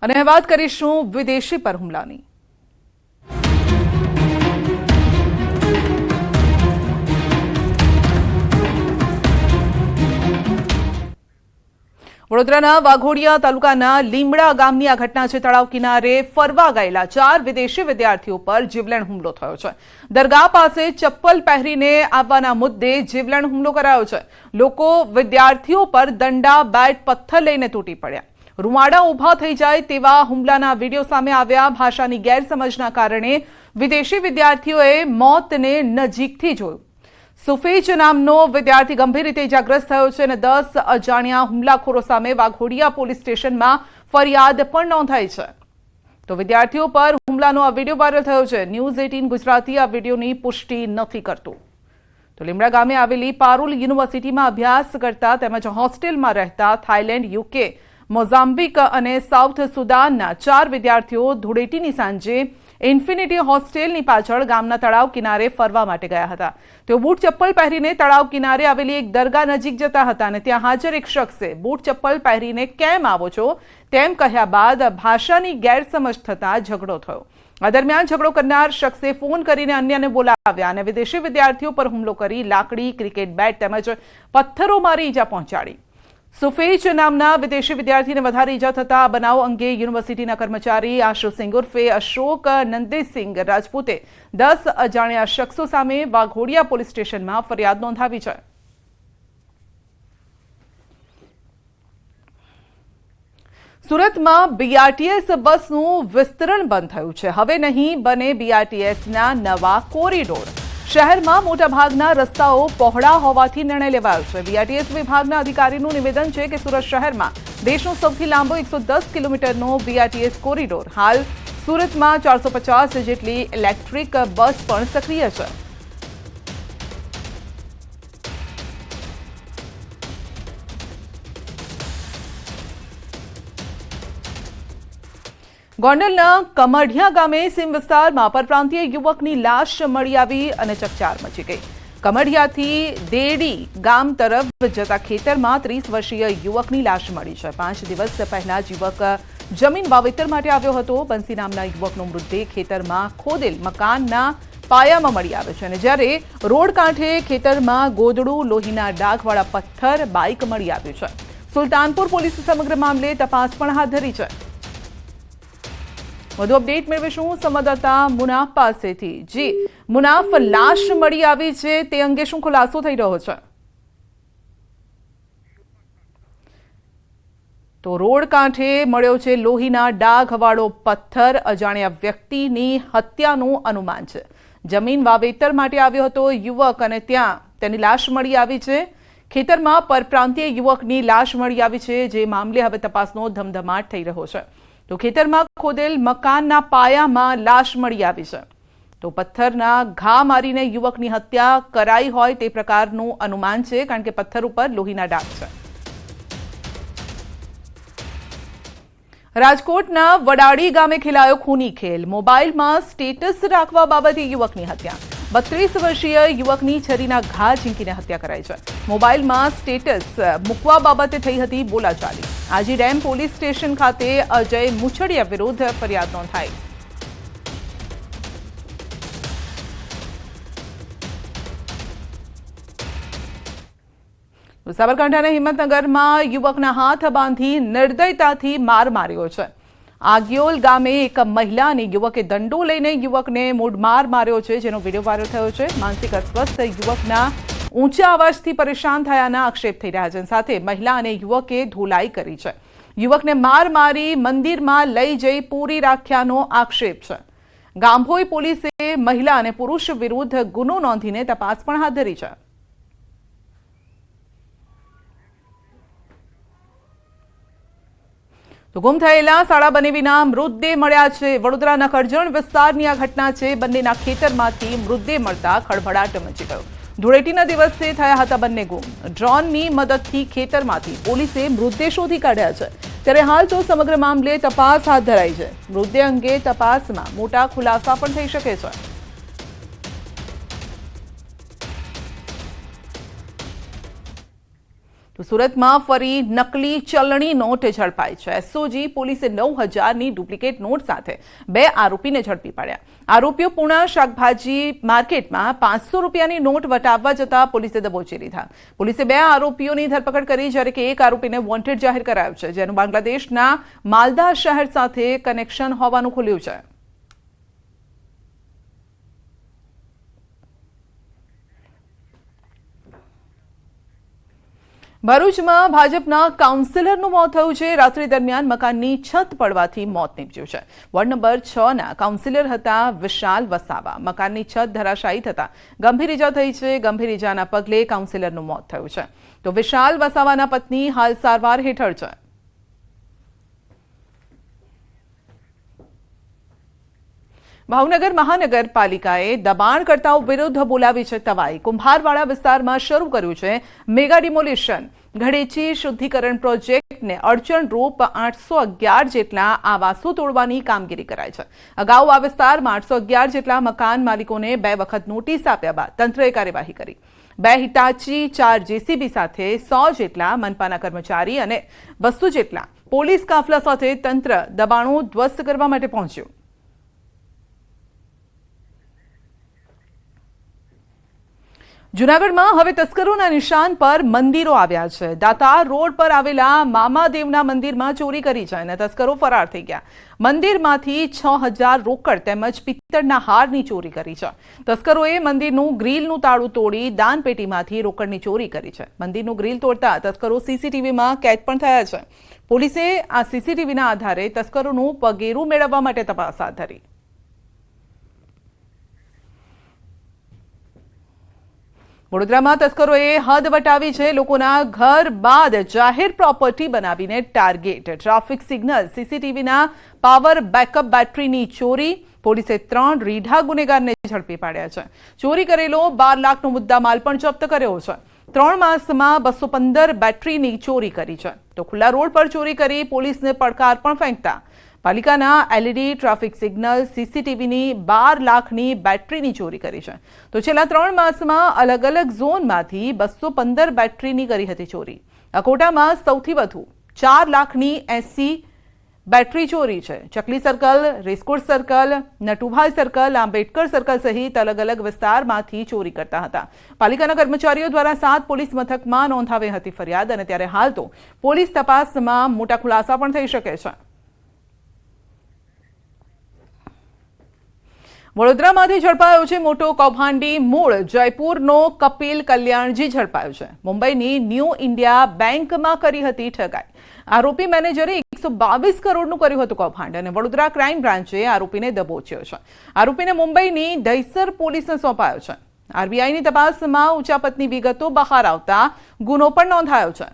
અને વાત કરીશું વિદેશી પર હુમલાની। વડોદરાના વાઘોડિયા તાલુકાના લીમડા ગામની આ ઘટના છે। તળાવ કિનારે ફરવા ગયેલા 4 વિદેશી વિદ્યાર્થીઓ પર જીવલેણ હુમલો થયો છે। દરગાહ પાસે ચપ્પલ પહેરીને આવવાના મુદ્દે જીવલેણ હુમલો કરાયો છે। લોકો વિદ્યાર્થીઓ પર દંડા, બેટ, પથ્થર લઈને તૂટી પડ્યા। રૂમાડા ઊભા થઈ જાય તેવા હુમલાના વિડીયો સામે આવ્યા। ભાષાની ગેરસમજના કારણે વિદેશી વિદ્યાર્થીઓએ મોતને નજીકથી જોયું। સુફેજ નામનો વિદ્યાર્થી ગંભીર રીતે ઇજાગ્રસ્ત થયો છે અને 10 અજાણ્યા હુમલાખોરો સામે વાઘોડિયા પોલીસ સ્ટેશનમાં ફરિયાદ પણ નોંધાઈ છે। તો વિદ્યાર્થીઓ પર હુમલાનો આ વિડીયો વાયરલ થયો છે। ન્યૂઝ 18 ગુજરાતી આ વિડીયોની પુષ્ટિ નથી કરતું। તો લીમડા ગામે આવેલી પારુલ યુનિવર્સિટીમાં અભ્યાસ કરતા તેમજ હોસ્ટેલમાં રહેતા થાઇલેન્ડ, યુકે, મોઝામ્બિક અને સાઉથ સુદાનના 4 વિદ્યાર્થીઓ ધૂળેટીની સાંજે ઇન્ફિનિટી હોસ્ટેલની પાછળ ગામના તળાવ કિનારે ફરવા માટે ગયા હતા। તેઓ બૂટ ચપ્પલ પહેરીને તળાવ કિનારે આવેલી એક દરગાહ નજીક જતા હતા અને ત્યાં હાજર એક શખ્સે બૂટ ચપ્પલ પહેરીને કેમ આવો છો તેમ કહ્યા બાદ ભાષાની ગેરસમજ થતા ઝઘડો થયો। આ દરમિયાન ઝઘડો કરનાર શખ્સે ફોન કરીને અન્યને બોલાવ્યા અને વિદેશી વિદ્યાર્થીઓ પર હુમલો કરી લાકડી, ક્રિકેટ બેટ તેમજ પથ્થરો મારી ઈજા પહોંચાડી। સુફેજ નામના વિદેશી વિદ્યાર્થીને વધારે ઈજા થતા આ બનાવ અંગે યુનિવર્સિટીના કર્મચારી આશુસિંહ ઉર્ફે અશોક નંદેસિંહ રાજપૂતે 10 અજાણ્યા શખ્સો સામે વાઘોડિયા પોલીસ સ્ટેશનમાં ફરિયાદ નોંધાવી છે। સુરતમાં બીઆરટીએસ બસનું વિસ્તરણ બંધ થયું છે। હવે નહીં બને બીઆરટીએસના નવા કોરિડોર। શહેરમાં મોટાભાગના રસ્તાઓ પહોળા હોવાથી નિર્ણય લેવાયો છે। બીઆરટીએસ વિભાગના અધિકારીનું નિવેદન છે કે સુરત શહેરમાં દેશનો સૌથી લાંબો 110 કિલોમીટરનો બીઆરટીએસ કોરિડોર। હાલ સુરતમાં 450 જેટલી ઇલેક્ટ્રિક બસ પણ સક્રિય છે। ગોંડલના કમઢિયા ગામે સીમ વિસ્તારમાં પરપ્રાંતીય યુવકની લાશ મળી આવી અને ચકચાર મચી ગઈ। કમઢિયાથી દેડી ગામ તરફ જતા ખેતરમાં 30 વર્ષીય યુવકની લાશ મળી છે। 5 દિવસ પહેલા યુવક જમીન વાવેતર માટે આવ્યો હતો। બંસી નામના યુવકનો મૃતદેહ ખેતરમાં ખોદેલ મકાનના પાયામાં મળી આવ્યો છે અને જ્યારે રોડ કાંઠે ખેતરમાં ગોદડું, લોહીના ડાઘવાળા પથ્થર, બાઇક મળી આવ્યું છે। સુલતાનપુર પોલીસે સમગ્ર મામલે તપાસ પણ હાથ ધરી છે। વધુ અપડેટ મેળવીશું સંવાદદાતા મુનાફ પાસેથી। જી મુનાફ, લાશ મળી આવી છે તે અંગે શું ખુલાસો થઈ રહ્યો છે? તો રોડ કાંઠે મળ્યો છે લોહીના ડાઘવાળો પથ્થર। અજાણ્યા વ્યક્તિની હત્યાનું અનુમાન છે। જમીન વાવેતર માટે આવ્યો હતો યુવક અને ત્યાં તેની લાશ મળી આવી છે। ખેતરમાં પરપ્રાંતીય યુવકની લાશ મળી આવી છે, જે મામલે હવે તપાસનો ધમધમાટ થઈ રહ્યો છે। તો ખેતરમાં ખોદેલ મકાનના પાયામાં લાશ મળી આવી છે। તો પથ્થરના ઘા મારીને યુવકની હત્યા કરાઈ હોય તે પ્રકારનું અનુમાન છે, કારણ કે પથ્થર ઉપર લોહીના ડાઘ છે। રાજકોટના વડાળી ગામે ખેલાયો ખૂની ખેલ। મોબાઈલમાં સ્ટેટસ રાખવા બાબતે યુવકની હત્યા। 32 વર્ષીય યુવકની છરીના ઘા ઝીંકીને હત્યા કરાઈ છે। મોબાઈલમાં સ્ટેટસ મૂકવા બાબતે થઈ હતી બોલાચાલી। આજી ડેમ પોલીસ સ્ટેશન ખાતે અજય મુછડિયા વિરુદ્ધ ફરિયાદ નોંધાઈ। સાબરકાંઠાના હિંમતનગરમાં યુવકના હાથ બાંધી નિર્દયતાથી માર માર્યો છે। આગિયોલ ગામે એક મહિલા અને યુવકે દંડો લઈને યુવકને મૂઢમાર માર્યો છે, જેનો વિડીયો વાયરલ થયો છે। માનસિક અસ્વસ્થ યુવકના ઊંચા અવાજથી પરેશાન થયાના આક્ષેપ થઈ રહ્યા છે। સાથે મહિલા અને યુવકે ધોલાઈ કરી છે। યુવકને માર મારી મંદિરમાં લઈ જઈ પૂરી રાખ્યાનો આક્ષેપ છે। ગામભોઈ પોલીસે મહિલા અને પુરુષ વિરુદ્ધ ગુનો નોંધીને તપાસ પણ હાથ ધરી છે। તો ગુમ થયેલા શાળા બનેવીના મૃતદેહ મળ્યા છે। વડોદરાના કરજણ વિસ્તારની આ ઘટના છે। બંનેના ખેતરમાંથી મૃતદેહ મળતા ખળભળાટ મચી ગયો। ધૂળેટીના દિવસે થયા હતા બંને ગુમ। ડ્રોનની મદદથી ખેતરમાંથી પોલીસે મૃતદેહ શોધી કાઢ્યા છે। ત્યારે હાલ તો સમગ્ર મામલે તપાસ હાથ ધરાઈ છે। મૃતદેહ અંગે તપાસમાં મોટા ખુલાસા પણ થઈ શકે છે। તો સુરતમાં ફરી નકલી ચલણી નોટ ઝડપાઈ છે. એસઓજી પોલીસે 9,000ની ડુપ્લિકેટ નોટ સાથે 2 આરોપીને ઝડપી પાડ્યા. આરોપીઓ પૂણા શાકભાજી માર્કેટમાં 500 રૂપિયાની નોટ વટાવવા જતા પોલીસે દબોચી લીધા. પોલીસે 2 આરોપીઓની ધરપકડ કરી, જ્યારે કે એક આરોપીને વોન્ટેડ જાહેર કરાયો છે, જેનું બાંગ્લાદેશના માલદા શહેર સાથે કનેક્શન હોવાનું ખુલ્યું છે. ભરૂચમાં ભાજપના કાઉન્સિલરનું મોત થયું છે. રાત્રિ દરમિયાન મકાનની છત પડવાથી મોત નીપજ્યું છે. વોર્ડ નંબર 6ના કાઉન્સિલર હતા વિશાલ વસાવા. મકાનની છત ધરાશાયી થતા ગંભીર ઇજા થઈ છે. ગંભીર ઇજાના પગલે કાઉન્સિલરનું મોત થયું છે. તો વિશાલ વસાવાના પત્ની હાલ સારવાર હેઠળ છે. ભાવનગર મહાનગરપાલિકાએ દબાણકર્તાઓ વિરુદ્ધ બોલાવી છે તવાઈ. કુંભારવાડા વિસ્તારમાં શરૂ કર્યું છે મેગા ડિમોલિશન. ઘડેચી શુદ્ધિકરણ પ્રોજેક્ટને અડચણરૂપ 811 જેટલા આવાસો તોડવાની કામગીરી કરાઈ છે. અગાઉ આ વિસ્તારમાં 811 જેટલા મકાન માલિકોને 2 વખત નોટિસ આપ્યા બાદ તંત્રએ કાર્યવાહી કરી. 2 હિટાચી, 4 જેસીબી સાથે 100 જેટલા મનપાના કર્મચારી અને 200 જેટલા પોલીસ કાફલા સાથે તંત્ર દબાણો ધ્વસ્ત કરવા માટે પહોંચ્યું. જૂનાગઢમાં હવે તસ્કરોના નિશાન પર મંદિરો આવ્યા છે. દાતાર રોડ પર આવેલા મામાદેવના મંદિરમાં ચોરી કરી છે અને તસ્કરો ફરાર થઈ ગયા. મંદિરમાંથી 6,000 રોકડ તેમજ પિત્તળના હારની ચોરી કરી છે. તસ્કરોએ મંદિરનું ગ્રીલનું તાળું તોડી દાનપેટીમાંથી રોકડની ચોરી કરી છે. મંદિરનું ગ્રીલ તોડતા તસ્કરો સીસીટીવીમાં કેદ પણ થયા છે. પોલીસે આ સીસીટીવીના આધારે તસ્કરોનું પગેરું મેળવવા માટે તપાસ હાથ ધરી. વડોદરામાં તસ્કરોએ હદ વટાવી છે. લોકોના ઘર બાદ જાહેર પ્રોપર્ટી બનાવીને ટાર્ગેટ. ટ્રાફિક સિગ્નલ, સીસીટીવીના પાવર બેકઅપ બેટરીની ચોરી. પોલીસે 3 રીઢા ગુનેગારને ઝડપી પાડ્યા છે. ચોરી કરેલો 12 લાખનો મુદ્દામાલ પણ જપ્ત કર્યો છે. 3 માસમાં 215 બેટરીની ચોરી કરી છે. તો ખુલ્લા રોડ પર ચોરી કરી પોલીસને પડકાર પણ ફેંકતા પાલિકાના એલઈડી, ટ્રાફિક સિગ્નલ, સીસીટીવીની 12 લાખની બેટરીની ચોરી કરી છે. તો છેલ્લા 3 માસમાં અલગ અલગ ઝોનમાંથી 215 બેટરીની કરી હતી ચોરી. અકોટામાં સૌથી વધુ 4 લાખની 80 બેટરી ચોરી છે. ચકલી circle, racecourse circle, Natubhai circle, Ambedkar circle સહિત અલગ અલગ વિસ્તારમાંથી ચોરી કરતા હતા. પાલિકાના કર્મચારીઓ દ્વારા 7 પોલીસ મથકમાં નોંધાવી હતી ફરિયાદ અને ત્યારે હાલ તો પોલીસ તપાસમાં મોટા ખુલાસા પણ થઈ શકે છે. વડોદરામાંથી ઝડપાયો છે મોટો કૌભાંડી. મૂળ જયપુરનો કપિલ કલ્યાણજી ઝડપાયો છે. મુંબઈની ન્યૂ ઇન્ડિયા બેંકમાં કરી હતી ઠગાઈ. આરોપી મેનેજરે 122 કરોડનું કર્યું હતું કૌભાંડ અને વડોદરા ક્રાઇમ બ્રાન્ચે આરોપીને દબોચ્યો છે. આરોપીને મુંબઈની દહીસર પોલીસને સોંપાયો છે. આરબીઆઈની તપાસમાં ઉચાપતની વિગતો બહાર આવતા ગુનો પણ નોંધાયો છે.